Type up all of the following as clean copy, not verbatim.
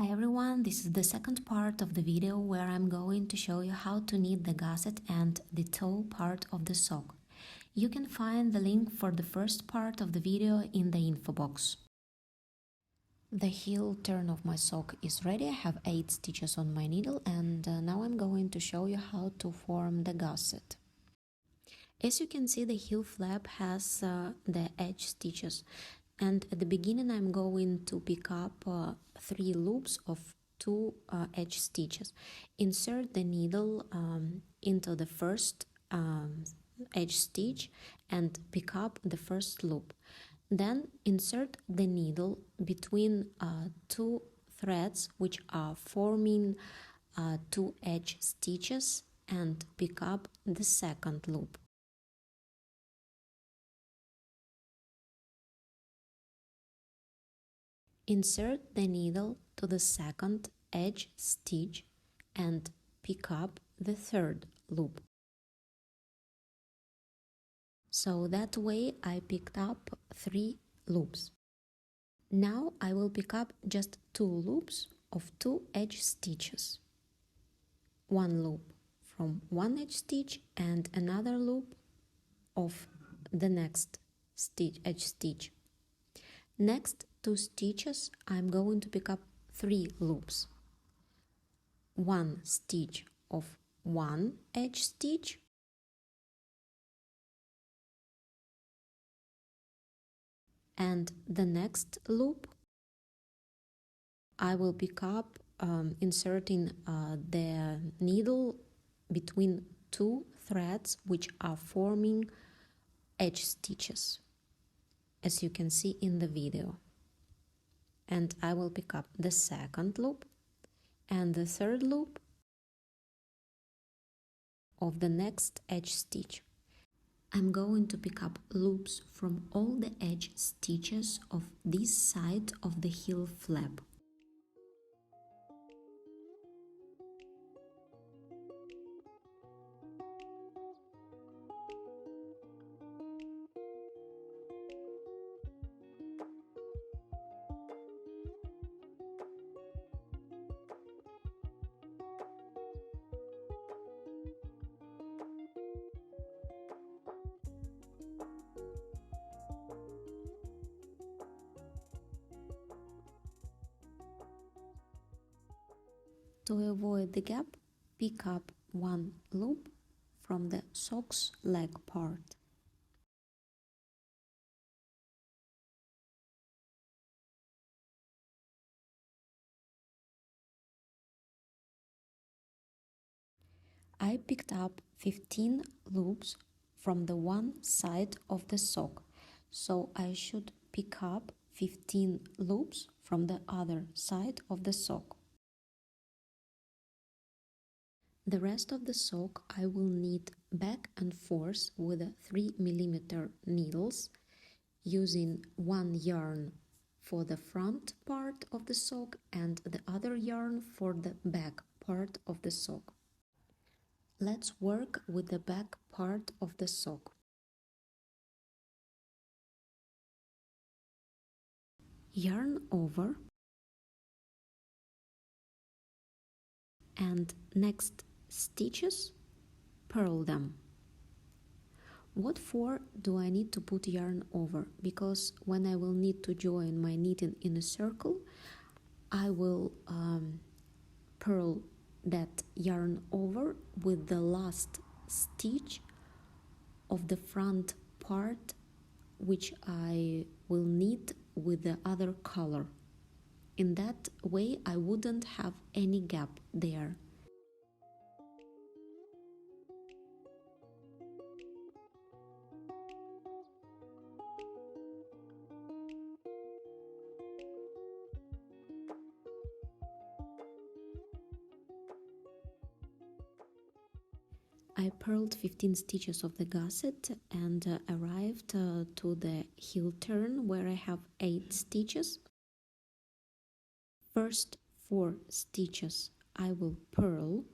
Hi everyone, this is the second part of the video where I'm going to show you how to knit the gusset and the toe part of the sock. You can find the link for the first part of the video in the info box. The heel turn of my sock is ready. I have 8 stitches on my needle and now I'm going to show you how to form the gusset. As you can see, the heel flap has the edge stitches. And at the beginning I'm going to pick up 3 loops of 2 edge stitches. Insert the needle into the first edge stitch and pick up the first loop. Then insert the needle between 2 threads which are forming 2 edge stitches and pick up the second loop. Insert the needle to the second edge stitch and pick up the third loop. So that way I picked up 3 loops. Now I will pick up just 2 loops of 2 edge stitches. One loop from one edge stitch and another loop of the next edge stitch. Next 2 stitches I'm going to pick up 3 loops. 1 stitch of one edge stitch and the next loop I will pick up inserting the needle between 2 threads which are forming edge stitches, as you can see in the video. And I will pick up the second loop and the third loop of the next edge stitch. I'm going to pick up loops from all the edge stitches of this side of the heel flap. To avoid the gap, pick up 1 loop from the sock's leg part. I picked up 15 loops from the one side of the sock, so I should pick up 15 loops from the other side of the sock. The rest of the sock I will knit back and forth with 3mm needles, using one yarn for the front part of the sock and the other yarn for the back part of the sock. Let's work with the back part of the sock. Yarn over and next stitches purl them. What for do I need to put yarn over? Because when I will need to join my knitting in a circle, I will purl that yarn over with the last stitch of the front part, which I will knit with the other color. In that way I wouldn't have any gap there. I purled 15 stitches of the gusset and arrived to the heel turn where I have 8 stitches. First 4 stitches I will purl.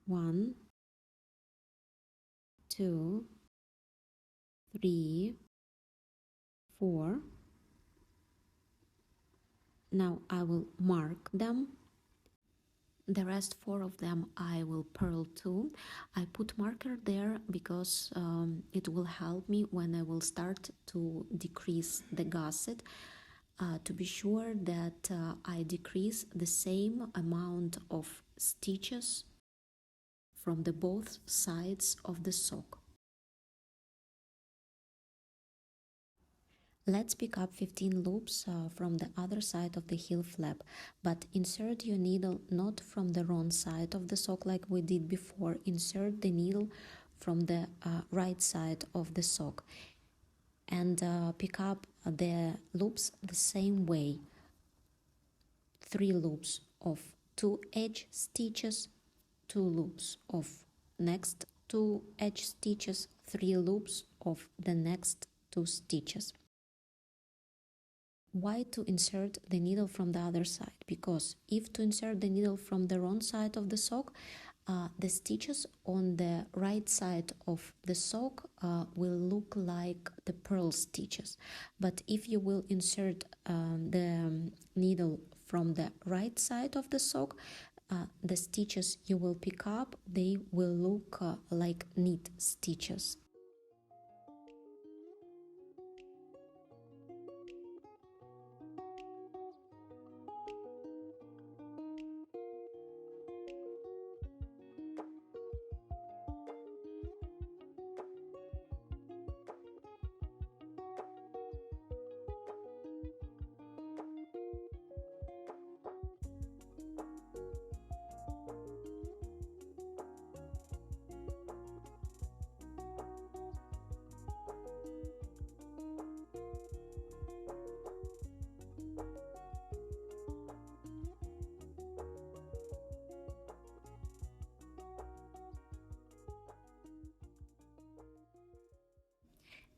1, 2, 3, 4. Now I will mark them. The rest 4 of them I will purl too. I put marker there because it will help me when I will start to decrease the gusset, to be sure that I decrease the same amount of stitches from the both sides of the sock. Let's pick up 15 loops from the other side of the heel flap, but insert your needle not from the wrong side of the sock like we did before. Insert the needle from the right side of the sock and pick up the loops the same way. 3 loops of 2 edge stitches, 2 loops of next 2 edge stitches, 3 loops of the next 2 stitches. Why to insert the needle from the other side? Because if to insert the needle from the wrong side of the sock, the stitches on the right side of the sock will look like the purl stitches. But if you will insert the needle from the right side of the sock, the stitches you will pick up, they will look like knit stitches.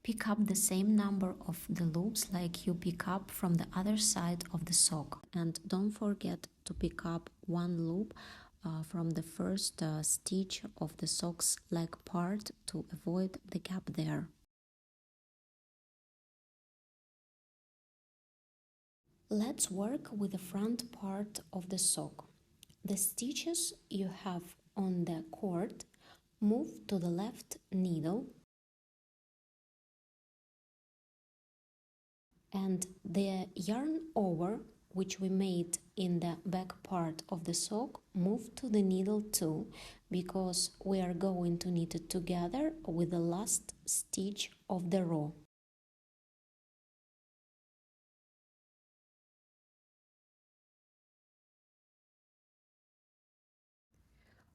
Pick up the same number of the loops like you pick up from the other side of the sock, and don't forget to pick up 1 loop from the first stitch of the sock's leg part to avoid the gap there. Let's work with the front part of the sock. The stitches you have on the cord, move to the left needle and the yarn over which we made in the back part of the sock, move to the needle too, because we are going to knit it together with the last stitch of the row.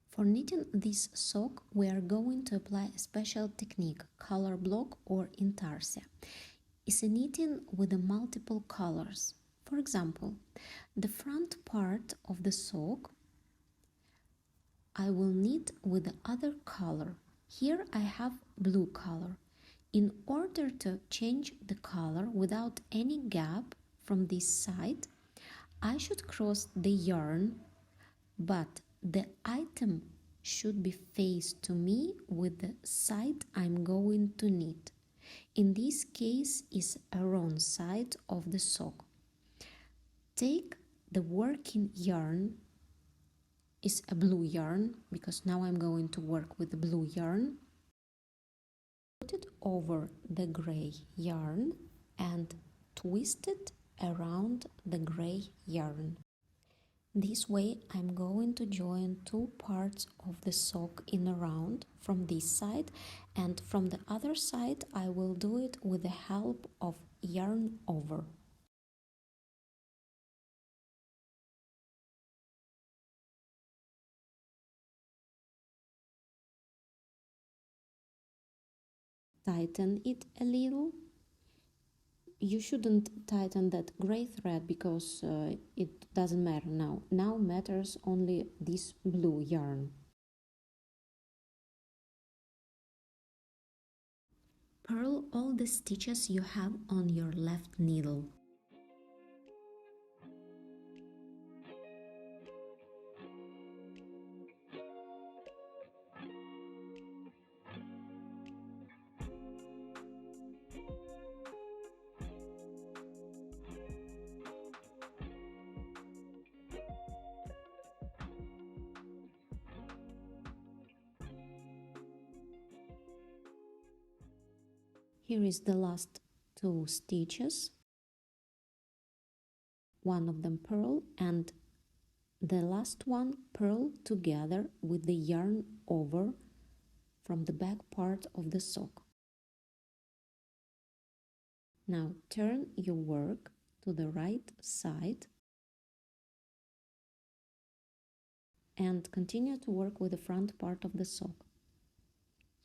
For knitting this sock, we are going to apply a special technique, color block or Intarsia. It's a knitting with the multiple colors. For example, the front part of the sock I will knit with the other color. Here I have blue color. In order to change the color without any gap from this side, I should cross the yarn, but the item should be faced to me with the side I'm going to knit. In this case is a wrong side of the sock. Take the working yarn, is a blue yarn, because now I'm going to work with the blue yarn. Put it over the gray yarn and twist it around the gray yarn. This way I'm going to join 2 parts of the sock in a round from this side, and from the other side I will do it with the help of yarn over. Tighten it a little. You shouldn't tighten that gray thread because it doesn't matter now. Now matters only this blue yarn. Purl all the stitches you have on your left needle. Here is the last two stitches, one of them purl and the last one purl together with the yarn over from the back part of the sock. Now turn your work to the right side and continue to work with the front part of the sock.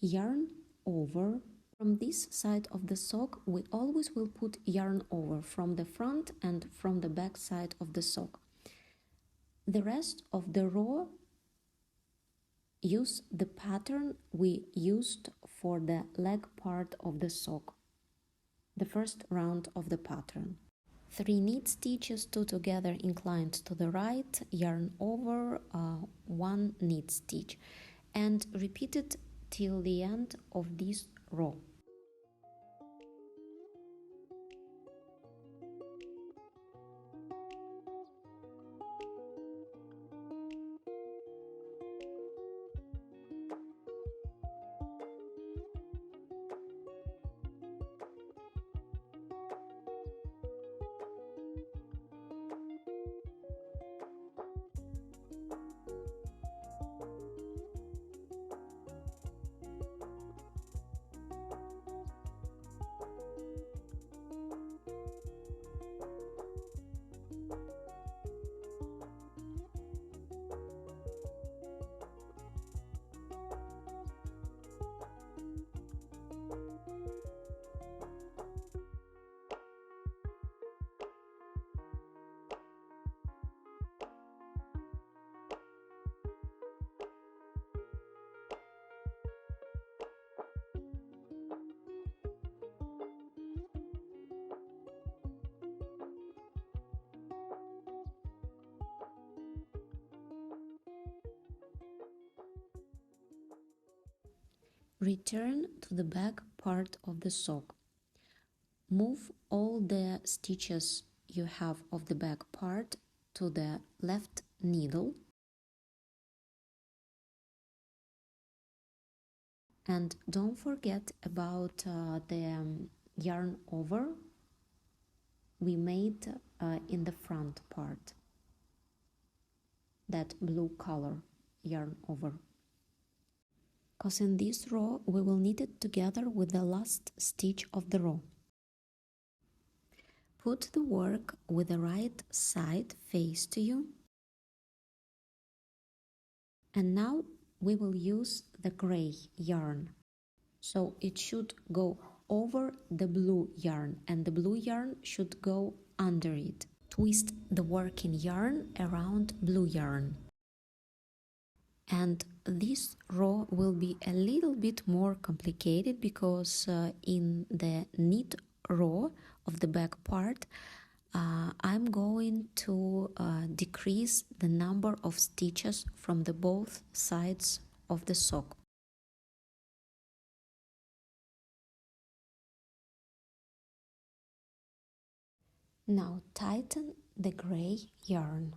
Yarn over. From this side of the sock, we always will put yarn over from the front and from the back side of the sock. The rest of the row, use the pattern we used for the leg part of the sock, the first round of the pattern. 3 knit stitches, 2 together inclined to the right, yarn over, 1 knit stitch, and repeat it till the end of this row. Return to the back part of the sock. Move all the stitches you have of the back part to the left needle and don't forget about the yarn over we made in the front part, that blue color yarn over. Because in this row we will knit it together with the last stitch of the row. Put the work with the right side face to you. And now we will use the gray yarn. So it should go over the blue yarn and the blue yarn should go under it. Twist the working yarn around blue yarn. And this row will be a little bit more complicated because in the knit row of the back part I'm going to decrease the number of stitches from the both sides of the sock. Now tighten the gray yarn.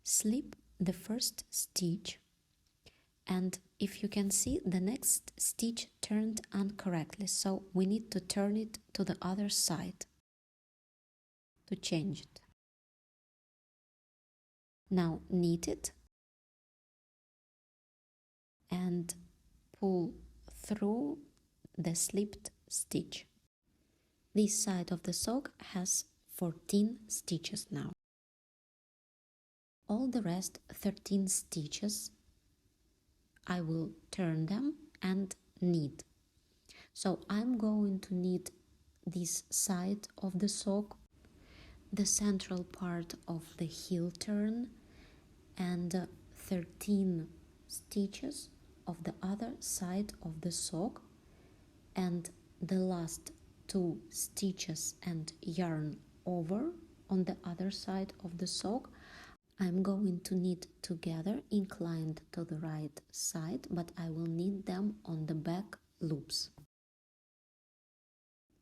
Slip the first stitch, and if you can see, the next stitch turned incorrectly, so we need to turn it to the other side to change it. Now knit it and pull through the slipped stitch. This side of the sock has 14 stitches now. All the rest 13 stitches I will turn them and knit. So I'm going to knit this side of the sock, the central part of the heel turn, and 13 stitches of the other side of the sock, and the last 2 stitches and yarn over on the other side of the sock I'm going to knit together inclined to the right side, but I will knit them on the back loops.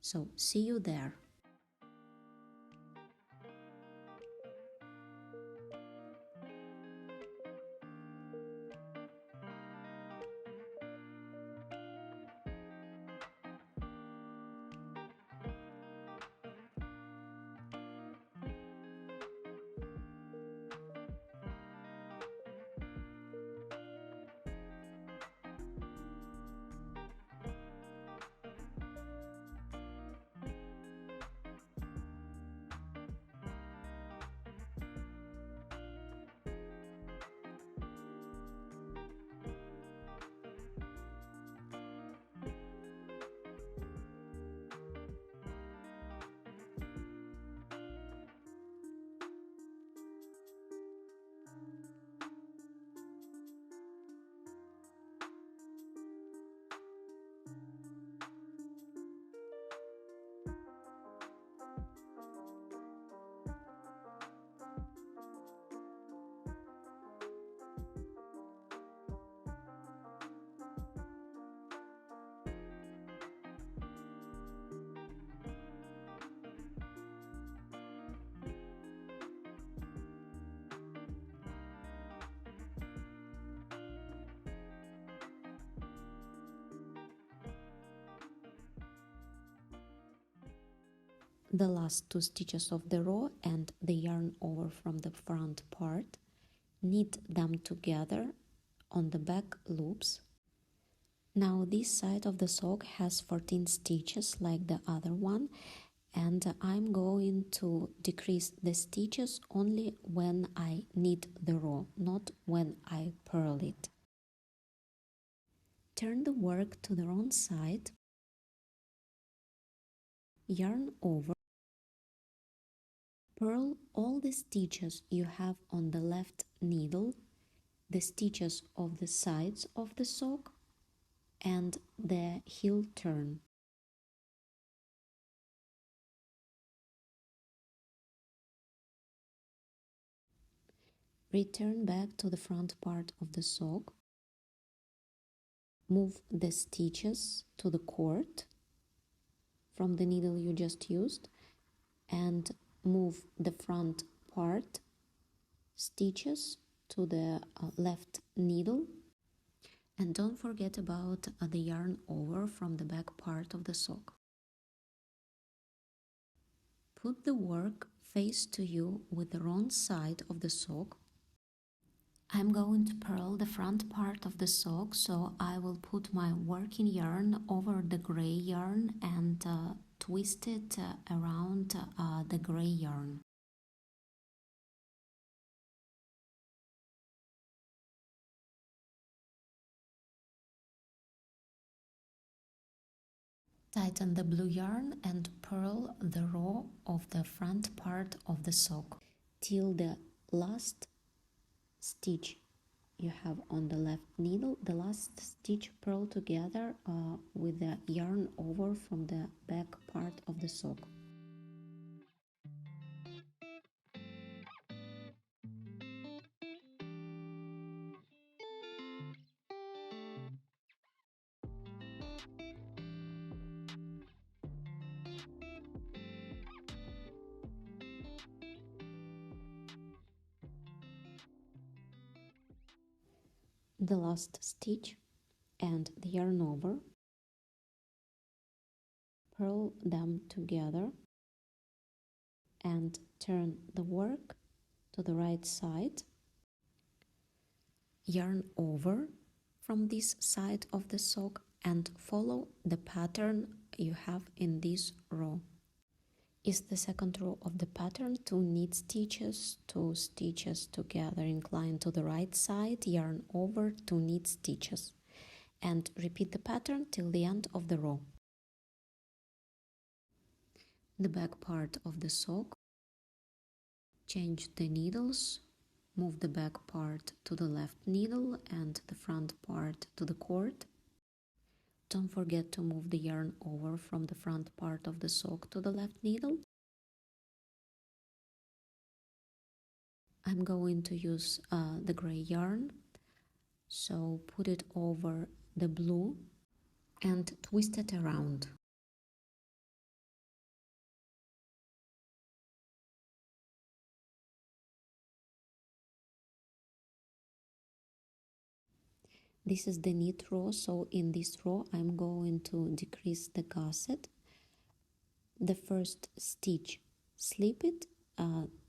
So see you there. the last 2 stitches of the row and the yarn over from the front part, knit them together on the back loops. Now this side of the sock has 14 stitches like the other one, and I'm going to decrease the stitches only when I knit the row, not when I purl it. Turn the work to the wrong side, yarn over, purl all the stitches you have on the left needle, the stitches of the sides of the sock and the heel turn. Return back to the front part of the sock, move the stitches to the cord from the needle you just used and move the front part stitches to the left needle, and don't forget about the yarn over from the back part of the sock. Put the work face to you with the wrong side of the sock. I'm going to purl the front part of the sock, so I will put my working yarn over the gray yarn and twist it around the gray yarn. Tighten the blue yarn and purl the row of the front part of the sock till the last stitch you have on the left needle, the last stitch purl together with the yarn over from the back part of the sock. The last stitch and the yarn over, purl them together and turn the work to the right side, yarn over from this side of the sock and follow the pattern you have in this row. Is the second row of the pattern, 2 knit stitches, 2 stitches together, incline to the right side, yarn over, 2 knit stitches, and repeat the pattern till the end of the row. The back part of the sock, change the needles, move the back part to the left needle and the front part to the cord. Don't forget to move the yarn over from the front part of the sock to the left needle. I'm going to use the gray yarn, so put it over the blue and twist it around. This is the knit row, so in this row I'm going to decrease the gusset. The first stitch, slip it,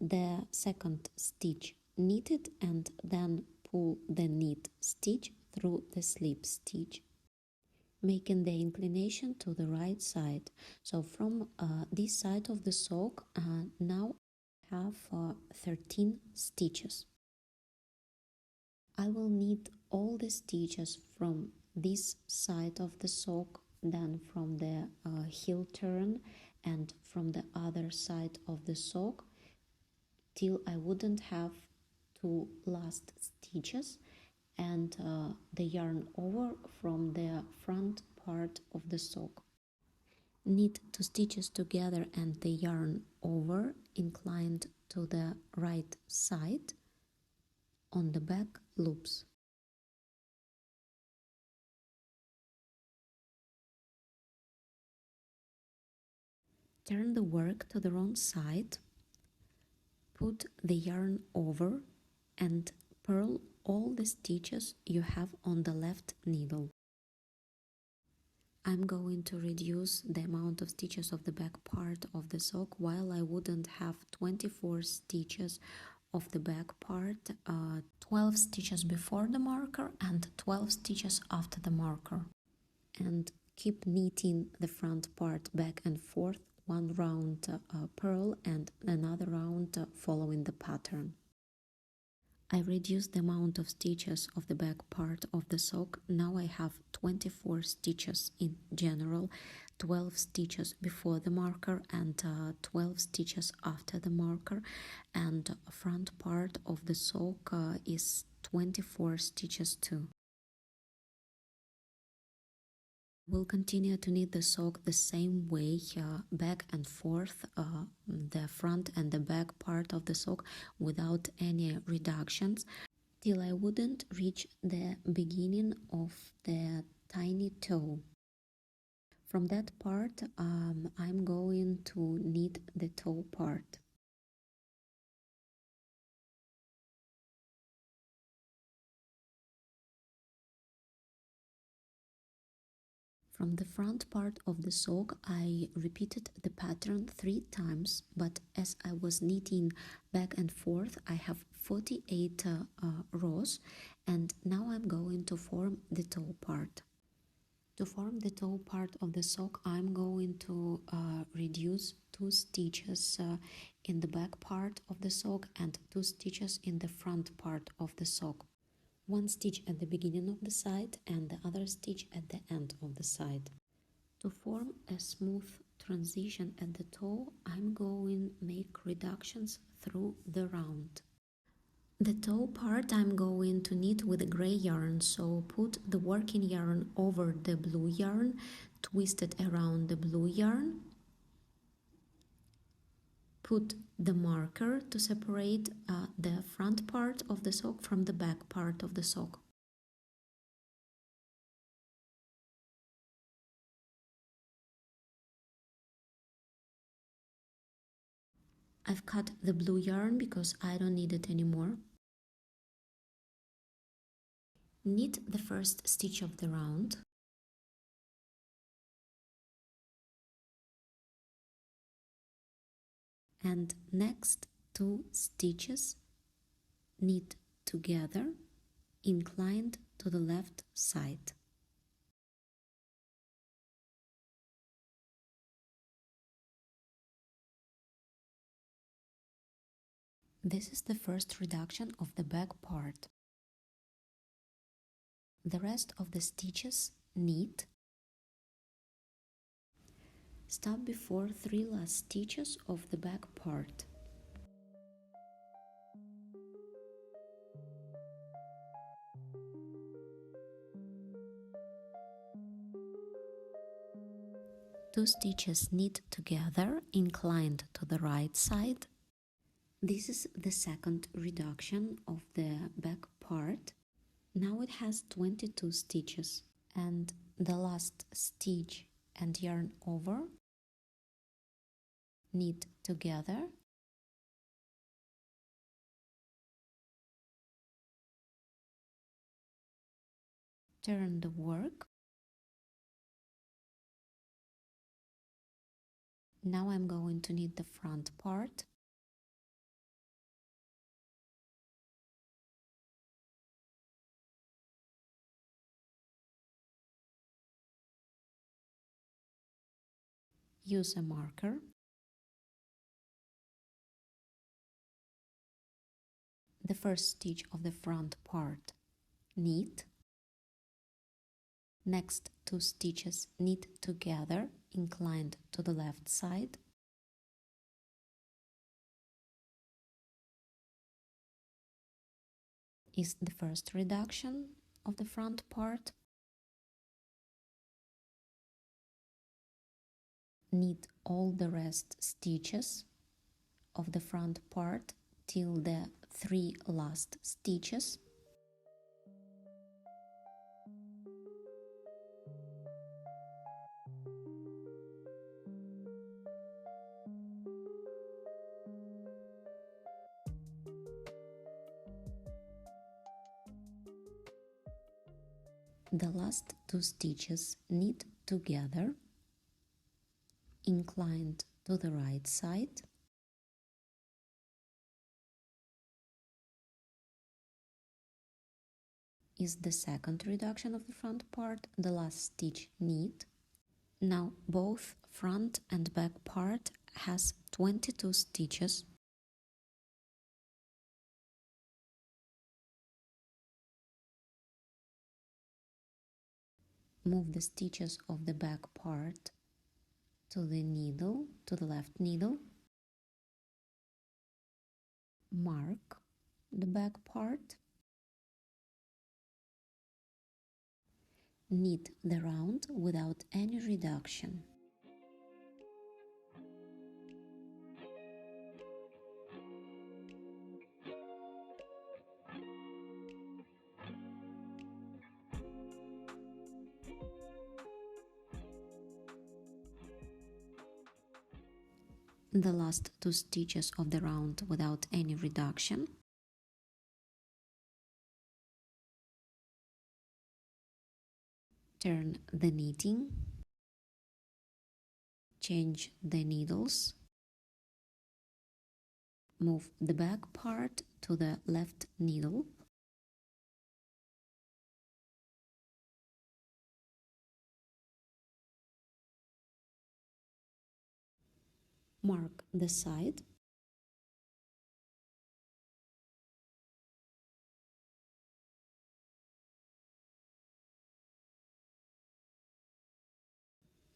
the second stitch, knit it, and then pull the knit stitch through the slip stitch, making the inclination to the right side. So from this side of the sock, now I have 13 stitches. I will knit all the stitches from this side of the sock, then from the heel turn and from the other side of the sock till I wouldn't have 2 last stitches and the yarn over from the front part of the sock. Knit 2 stitches together and the yarn over inclined to the right side on the back loops. Turn the work to the wrong side, put the yarn over and purl all the stitches you have on the left needle. I'm going to reduce the amount of stitches of the back part of the sock. While I wouldn't have 24 stitches of the back part, 12 stitches before the marker and 12 stitches after the marker. And keep knitting the front part back and forth, one round purl and another round following the pattern. I reduced the amount of stitches of the back part of the sock. Now I have 24 stitches in general, 12 stitches before the marker and 12 stitches after the marker, and front part of the sock is 24 stitches too. We'll continue to knit the sock the same way, back and forth, the front and the back part of the sock without any reductions, till I wouldn't reach the beginning of the tiny toe. From that part, I'm going to knit the toe part. From the front part of the sock, I repeated the pattern 3 times, but as I was knitting back and forth, I have 48 rows, and now I'm going to form the toe part. To form the toe part of the sock, I'm going to reduce 2 stitches in the back part of the sock and 2 stitches in the front part of the sock. 1 stitch at the beginning of the side and the other stitch at the end of the side. To form a smooth transition at the toe, I'm going to make reductions through the round. The toe part I'm going to knit with a gray yarn, so put the working yarn over the blue yarn, twist it around the blue yarn, put the marker to separate the front part of the sock from the back part of the sock. I've cut the blue yarn because I don't need it anymore. Knit the first stitch of the round. And next 2 stitches knit together, inclined to the left side. This is the first reduction of the back part. The rest of the stitches knit. Stop before 3 last stitches of the back part. Two stitches knit together, inclined to the right side. This is the second reduction of the back part. Now it has 22 stitches, and the last stitch and yarn over, knit together, turn the work. Now I'm going to knit the front part. Use a marker. The first stitch of the front part, knit. Next 2 stitches knit together, inclined to the left side. Is the first reduction of the front part. Knit all the rest stitches of the front part till the 3 last stitches. The last 2 stitches knit together, inclined to the right side, is the second reduction of the front part, the last stitch knit. Now both front and back part has 22 stitches. Move the stitches of the back part to the needle, to the left needle. Mark the back part. Knit the round without any reduction. The last 2 stitches of the round without any reduction. Turn the knitting. Change the needles. Move the back part to the left needle. Mark the side.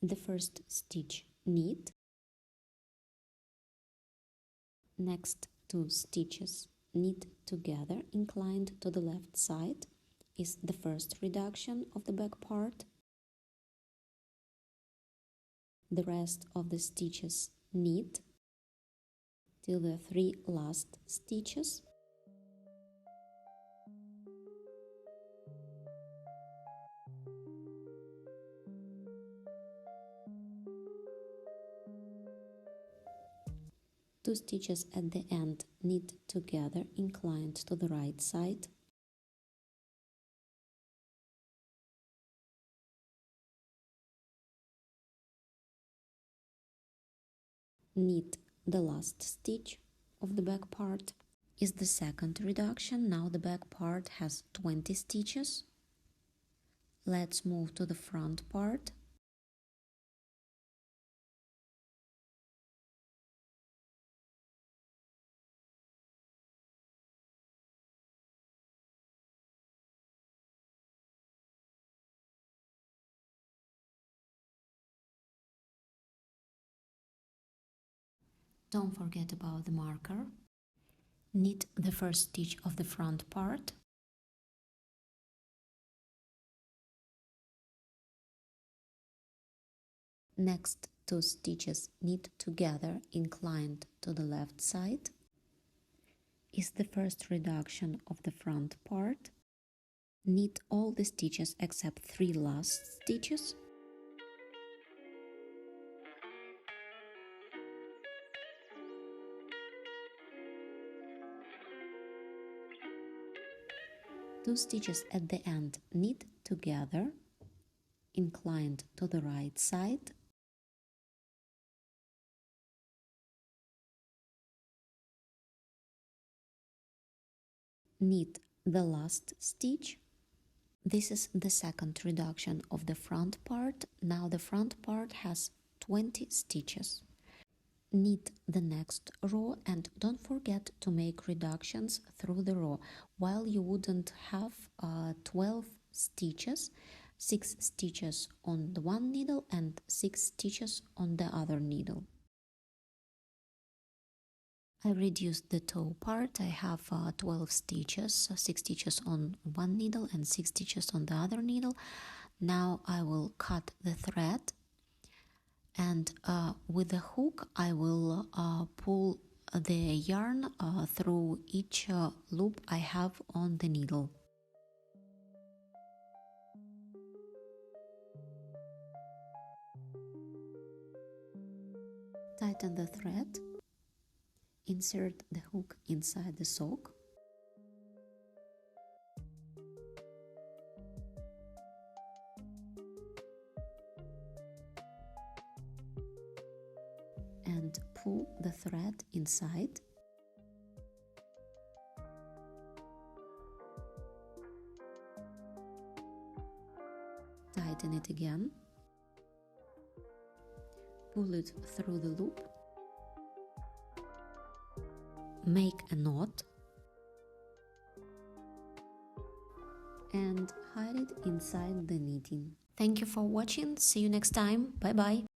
The first stitch knit. Next 2 stitches knit together, inclined to the left side, is the first reduction of the back part. The rest of the stitches knit till the 3 last stitches. Two stitches at the end knit together, inclined to the right side. Knit the last stitch of the back part. Is the second reduction. Now the back part has 20 stitches. Let's move to the front part. Don't forget about the marker. Knit the first stitch of the front part. Next 2 stitches knit together, inclined to the left side, is the first reduction of the front part. Knit all the stitches except 3 last stitches. Two stitches at the end knit together, inclined to the right side. Knit the last stitch. This is the second reduction of the front part. Now the front part has 20 stitches. Knit the next row and don't forget to make reductions through the row. While you wouldn't have 12 stitches, 6 stitches on the one needle and 6 stitches on the other needle. I reduced the toe part. I have 12 stitches, 6 stitches on one needle and 6 stitches on the other needle. Now I will cut the thread, and with the hook I will pull the yarn through each loop I have on the needle. Tighten the thread. Insert the hook inside the sock. the thread inside. Tighten it again. Pull it through the loop. Make a knot. And hide it inside the knitting. Thank you for watching. See you next time. Bye bye.